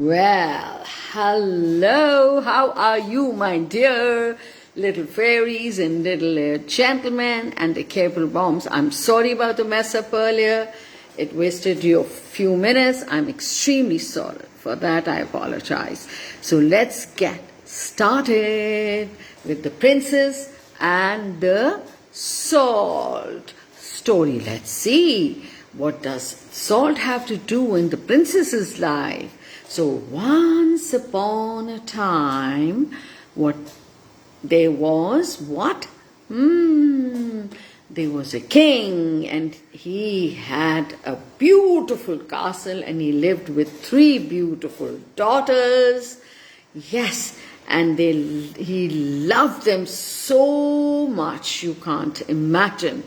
Well, hello, how are you, my dear little fairies and little gentlemen and the cable bombs? I'm sorry about the mess up earlier. It wasted you a few minutes. I'm extremely sorry. For that, I apologize. So let's get started with the princess and the salt story. Let's see, what does salt have to do in the princess's life? So once upon a time, there was a king, and he had a beautiful castle, and he lived with 3 beautiful daughters. Yes, and he loved them so much you can't imagine.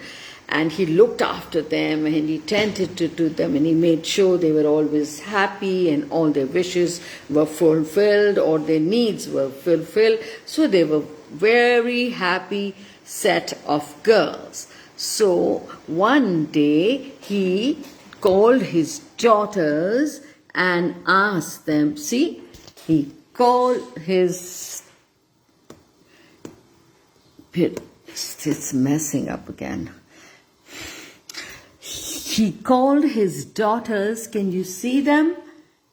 And he looked after them, and he tended to them, and he made sure they were always happy and all their wishes were fulfilled or their needs were fulfilled. So they were very happy set of girls. So one day he called his daughters and asked them, it's messing up again. He called his daughters, can you see them?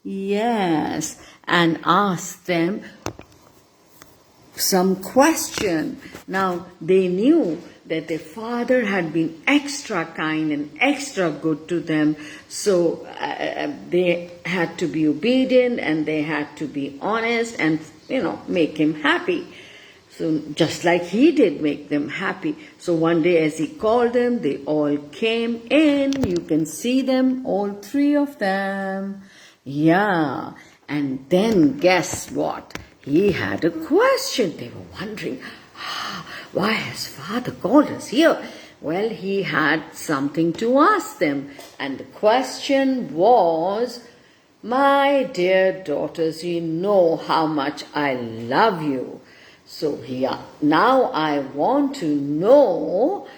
Yes, and asked them some question. Now, they knew that their father had been extra kind and extra good to them, so they had to be obedient and they had to be honest and, make him happy. So just like he did make them happy. So one day as he called them, they all came in. You can see them, all 3 of them. Yeah. And then guess what? He had a question. They were wondering, why has father called us here? Well, he had something to ask them. And the question was, my dear daughters, you know how much I love you. So now I want to know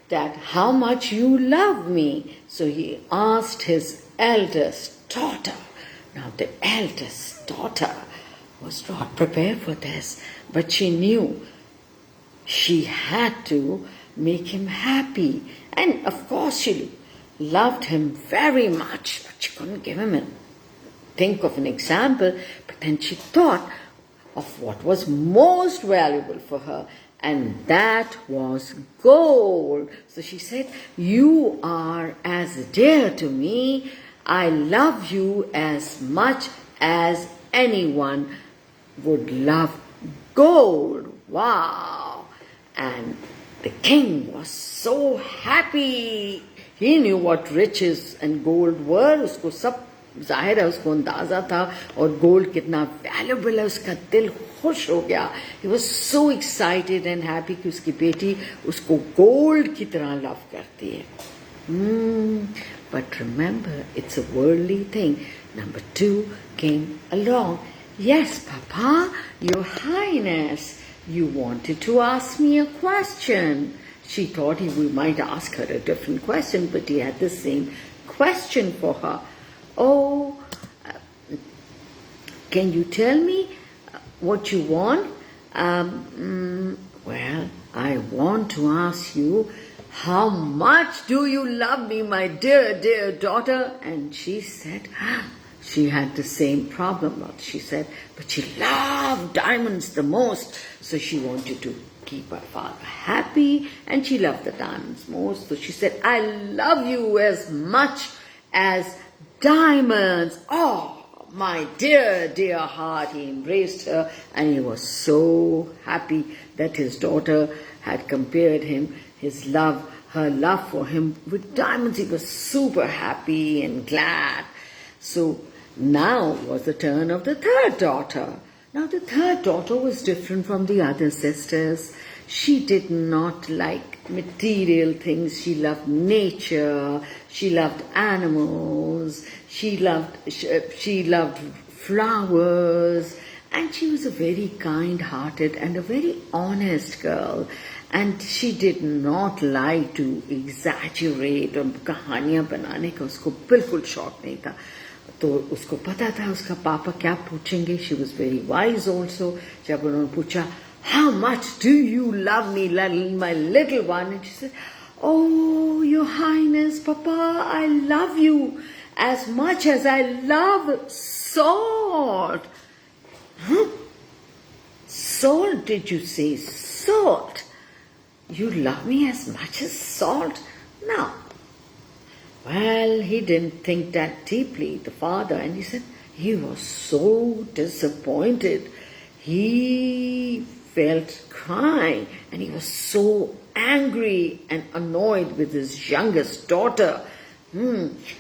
that how much you love me. So he asked his eldest daughter. Now the eldest daughter was not prepared for this, but she knew she had to make him happy. And of course she loved him very much, but she couldn't think of an example. But then she thought of what was most valuable for her, and that was gold. So she said, you are as dear to me. I love you as much as anyone would love gold. Wow. And the king was so happy. He knew what riches and gold were. Usko sab ज़ाहिर है, उसको अंदाज़ा था, और gold कितना valuable है. उसका दिल खुश हो गया. He was so excited and happy कि उसकी बेटी उसको गोल्ड की तरह लव करती है. But remember, it's a worldly thing. Number 2 came along. Yes, Papa, Your Highness, you wanted to ask me a question. She thought he might ask her a different question, but he had the same question for her. Oh, can you tell me what you want? Well, I want to ask you, how much do you love me, my dear, dear daughter? And she said, she had the same problem. She said, but she loved diamonds the most. So she wanted to keep her father happy, and she loved the diamonds most. So she said, I love you as much as diamonds. Oh, my dear, dear heart. He embraced her, and he was so happy that his daughter had compared her love for him with diamonds. He was super happy and glad. So now was the turn of the 3rd daughter. Now the 3rd daughter was different from the other sisters. She did not like material things. She loved nature. She loved animals. She loved flowers. And she was a very kind-hearted and a very honest girl. And she did not like to exaggerate और कहानियाँ बनाने का उसको बिल्कुल शौक नहीं था. तो उसको पता था उसका पापा क्या पूछेंगे. She was very wise also. जब उन्होंने पूछा, how much do you love me, my little one? And she said, oh, your highness, papa, I love you as much as I love salt. Huh? Salt, did you say? Salt? You love me as much as salt? No. Well, he didn't think that deeply, the father, and he said he was so disappointed. He felt crying, and he was so angry and annoyed with his youngest daughter.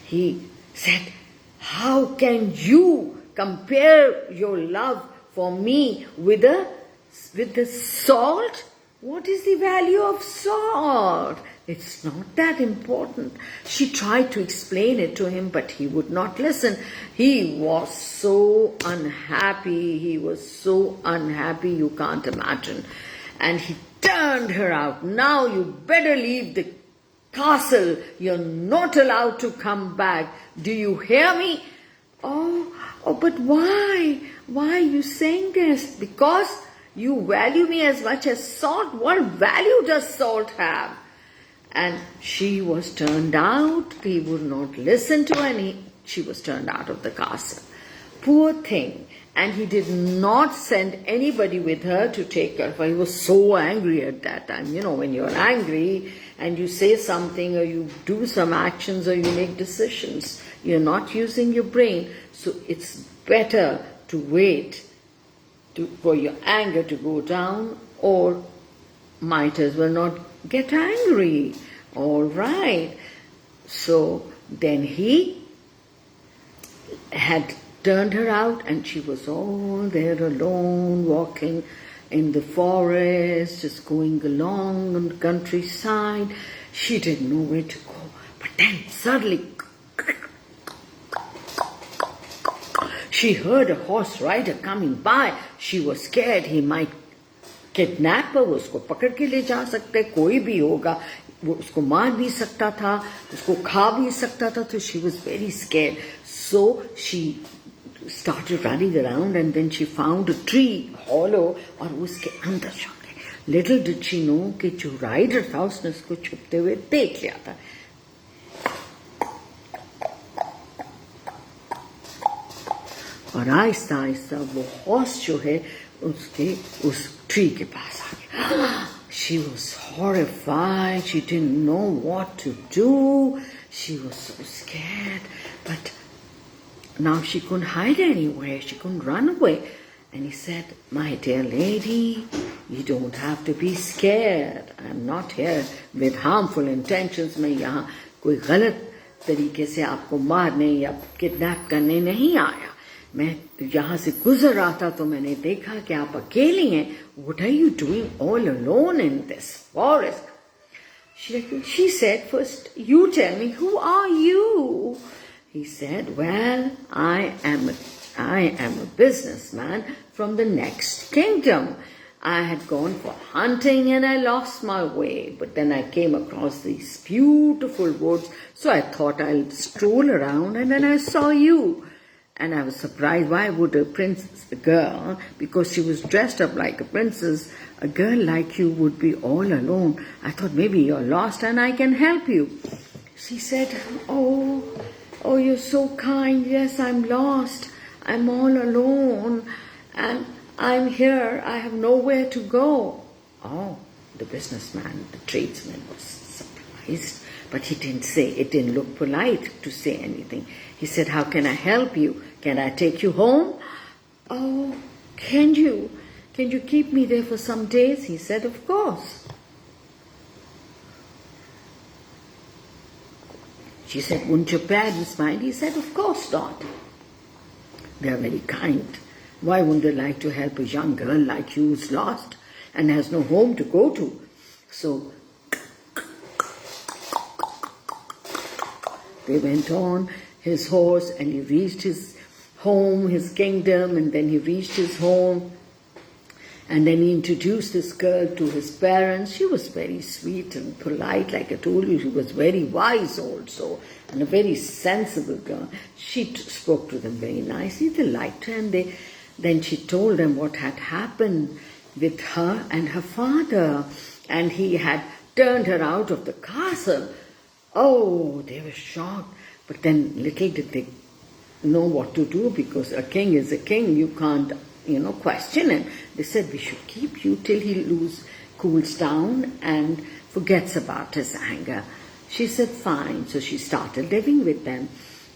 He said, how can you compare your love for me with the salt? What is the value of salt? It's not that important. She tried to explain it to him, but he would not listen. He was so unhappy. You can't imagine. And he turned her out. Now you better leave the castle. You're not allowed to come back. Do you hear me? Oh, but why? Why are you saying this? Because you value me as much as salt. What value does salt have? And she was turned out. He would not listen to her, she was turned out of the castle. Poor thing. And he did not send anybody with her to take her, for he was so angry at that time. You know, when you're angry and you say something or you do some actions or you make decisions, you're not using your brain. So it's better to wait for your anger to go down, or might as well not get angry. All right. So then he had turned her out, and she was all there alone, walking in the forest, just going along on the countryside. She didn't know where to go. But then suddenly she heard a horse rider coming by. She was scared he might kidnap her. उसको पकड़ के ले जा सकते, कोई भी होगा, वो उसको मार भी सकता था, उसको खा भी सकता था. So she was very scared. So she started running around, and then she found a tree hollow, और उसके अंदर छुप गई. Little did she know कि जो rider था उसने उसको छुपते हुए देख लिया था. और आहिस्ता आहिस्ता वो हॉर्स जो है उसके उस ट्री के पास आ गया. She was horrified. She didn't know what to do. She was so scared. But now she couldn't hide anywhere. She couldn't run away. And he said, my dear lady, you don't have to be scared. I'm not here with harmful intentions. मैं यहाँ कोई गलत तरीके से आपको मारने या kidnap करने नहीं आया. मैं यहाँ से गुजर रहा था तो मैंने देखा कि आप अकेली हैं. What are you doing all alone in this forest? She said, first you tell me, who are you? He said, well, I am a businessman from the next kingdom. I had gone for hunting and I lost my way, but then I came across these beautiful woods, so I thought I'll stroll around, and then I saw you. And I was surprised, why would a girl, because she was dressed up like a princess, a girl like you would be all alone. I thought maybe you're lost and I can help you. She said, oh, you're so kind. Yes, I'm lost. I'm all alone. And I'm here. I have nowhere to go. Oh, the businessman, the tradesman was surprised. But he didn't say, it didn't look polite to say anything. He said, how can I help you? Can I take you home? Oh, can you? Can you keep me there for some days? He said, of course. She said, wouldn't your parents mind? He said, of course not. They are very kind. Why wouldn't they like to help a young girl like you who's lost and has no home to go to? So they went on his horse, and he reached his home, his kingdom, and then he reached his home, and then he introduced this girl to his parents. She was very sweet and polite, like I told you. She was very wise also, and a very sensible girl. She spoke to them very nicely. They liked her, and then she told them what had happened with her and her father, and he had turned her out of the castle. Oh, they were shocked. But then little did they know what to do, because a king is a king. You can't, question him. They said, we should keep you till he cools down and forgets about his anger. She said, fine. So she started living with them.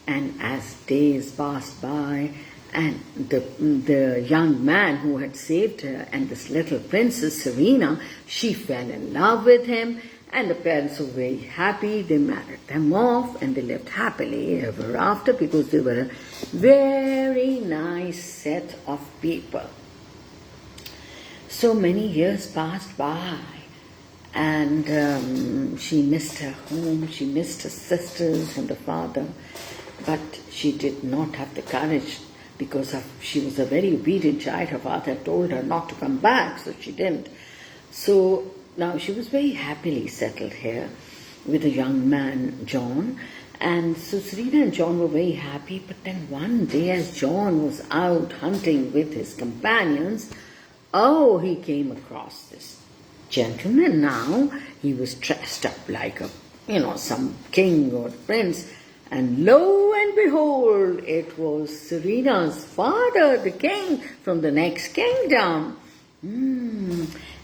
And as days passed by, and the young man who had saved her and this little princess, Serena, she fell in love with him. And the parents were very happy. They married them off, and they lived happily ever after, because they were a very nice set of people. So many years passed by, and she missed her home. She missed her sisters and her father, but she did not have the courage, because she was a very obedient child. Her father told her not to come back, so she didn't. So now she was very happily settled here with a young man, John. And so Serena and John were very happy. But then one day, as John was out hunting with his companions, he came across this gentleman. Now he was dressed up like some king or prince. And lo and behold, it was Serena's father, the king from the next kingdom.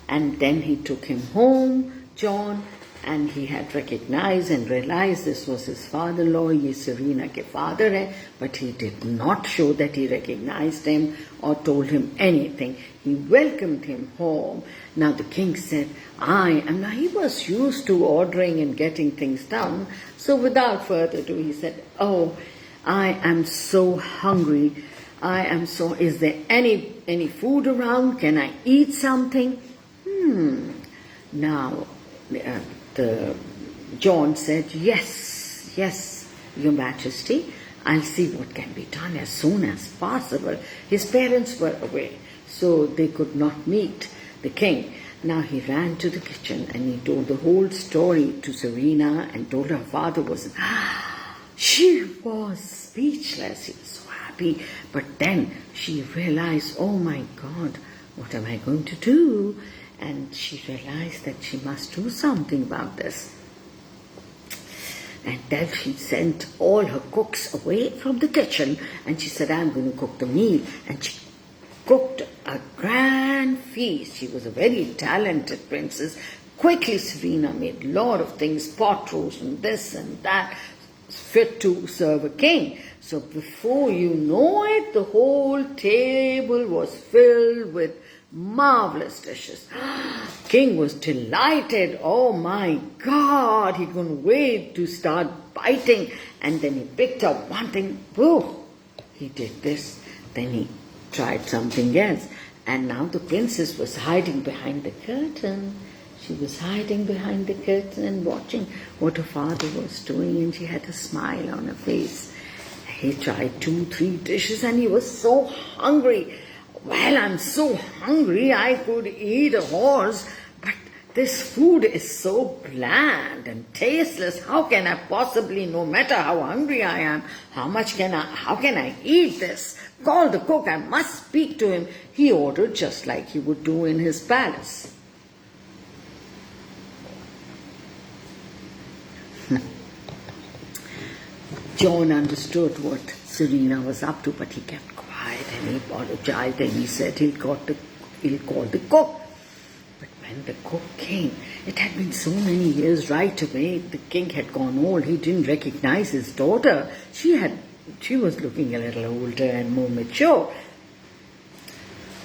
And then he took him home, John, and he had recognized and realized this was his father-in-law, ye Serena ke father hai, but he did not show that he recognized him or told him anything. He welcomed him home. Now the king said, now he was used to ordering and getting things done, so without further ado, he said, I am so hungry. Is there any food around? Can I eat something? Now, John said, yes, Your Majesty, I'll see what can be done as soon as possible. His parents were away, so they could not meet the king. Now he ran to the kitchen and he told the whole story to Serena and told her father was... She was speechless. She was so happy. But then she realized, oh my God, what am I going to do? And she realized that she must do something about this. And then she sent all her cooks away from the kitchen, and she said, I'm going to cook the meal. And she cooked a grand feast. She was a very talented princess. Quickly Serena made a lot of things, pot roast and this and that, fit to serve a king. So before you know it, the whole table was filled with marvelous dishes. King was delighted. Oh my God, he couldn't wait to start biting. And then he picked up one thing. Whoa, he did this. Then he tried something else. And now the princess was hiding behind the curtain. She was hiding behind the curtain and watching what her father was doing, and she had a smile on her face. He tried 2-3 dishes and he was so hungry. Well, I'm so hungry I could eat a horse, but this food is so bland and tasteless. How can I possibly, no matter how hungry I am, how can I eat this? Call the cook, I must speak to him. He ordered just like he would do in his palace. John understood what Serena was up to, but he kept quiet and he apologized and he said he'll call the cook. But when the cook came, it had been so many years right away. The king had gone old. He didn't recognize his daughter. She was looking a little older and more mature.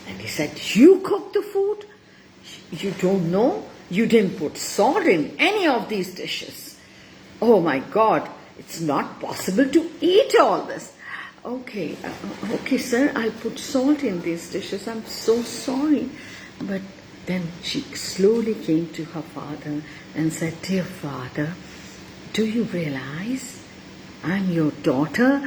And he said, you cooked the food? You don't know? You didn't put salt in any of these dishes. Oh my God, it's not possible to eat all this. Okay, sir, I'll put salt in these dishes. I'm so sorry. But then she slowly came to her father and said, dear father, do you realize I'm your daughter?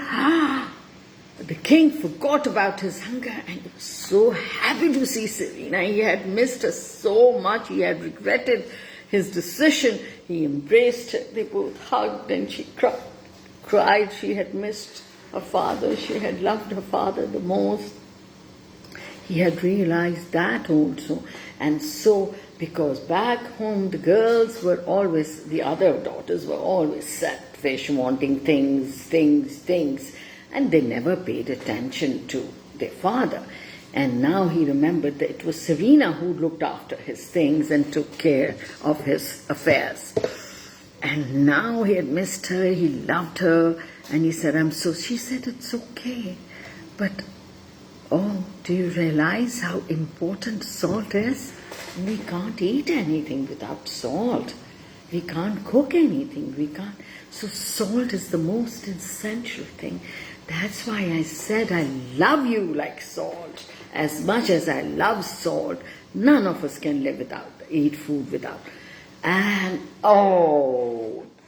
The king forgot about his hunger and he was so happy to see Serena. He had missed her so much. He had regretted his decision. He embraced her. They both hugged and she cried. cried. She had missed her father. She had loved her father the most. He had realized that also. And so, because back home the girls were always, the other daughters were always selfish, wanting things. And they never paid attention to their father. And now he remembered that it was Serena who looked after his things and took care of his affairs. And now he had missed her, he loved her, and he said, she said, it's okay. But, oh, do you realize how important salt is? We can't eat anything without salt. We can't cook anything. So salt is the most essential thing. That's why I said I love you like salt. As much as I love salt, none of us can eat food without. And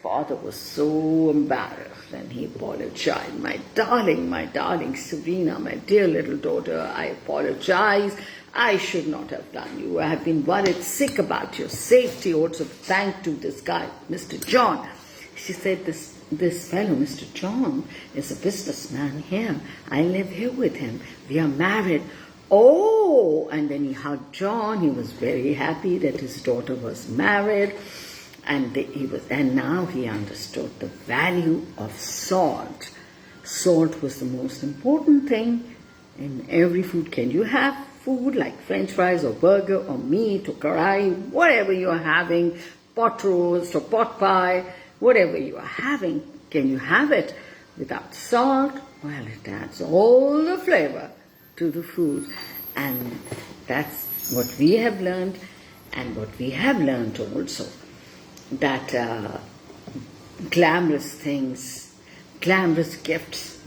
father was so embarrassed and he apologized. My darling Serena, my dear little daughter, I apologize. I should not have done you. I have been worried sick about your safety. Also, thank to this guy, Mr. John. She said, this fellow, Mr. John, is a businessman here. I live here with him. We are married. Oh, and then he hugged John. He was very happy that his daughter was married. And now he understood the value of salt. Salt was the most important thing in every food. Can you have food like French fries or burger or meat or curry, whatever you are having, pot roast or pot pie, whatever you are having, can you have it without salt? Well, it adds all the flavor to the food. And that's what we have learned, and what we have learned also, that glamorous things, glamorous gifts,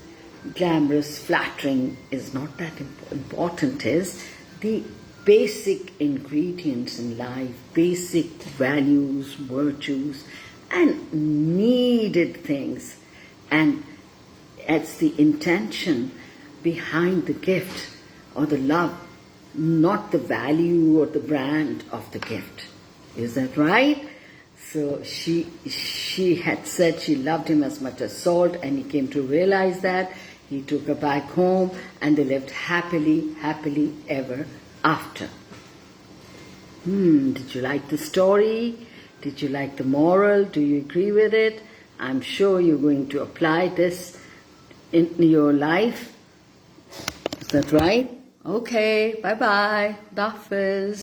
glamorous flattering is not that important. Is the basic ingredients in life, basic values, virtues, and needed things. And it's the intention behind the gift or the love, not the value or the brand of the gift. Is that right? So she had said she loved him as much as salt, and he came to realize that. He took her back home, and they lived happily ever after. Did you like the story? Did you like the moral? Do you agree with it? I'm sure you're going to apply this in your life. Is that right? Okay, bye-bye. Hafiz.